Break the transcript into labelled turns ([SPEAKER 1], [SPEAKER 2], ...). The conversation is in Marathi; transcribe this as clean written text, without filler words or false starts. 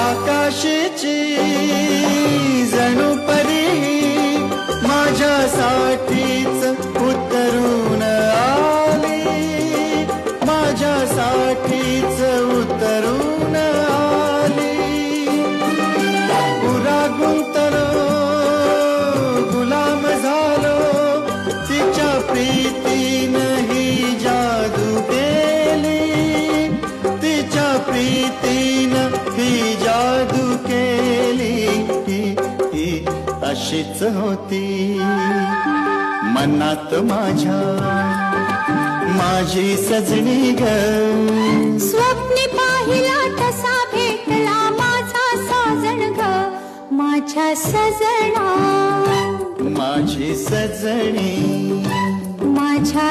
[SPEAKER 1] आकाशाची जणू परी माझ्यासाठीच उतरून आली, माझ्यासाठीच उतरून आली. पुरा गुंतलो गुलाम झालो तिच्या प्रीतीनं ही जादू केली, तिच्या प्रीतीनं ही जादू केली. ही अशीच होती मनात माझ्या माझी सजनी ग.
[SPEAKER 2] स्वप्नी पाहिला तसा भेटला माझा साजण ग, माझ्या सजना
[SPEAKER 1] माझी सजनी
[SPEAKER 2] माझ्या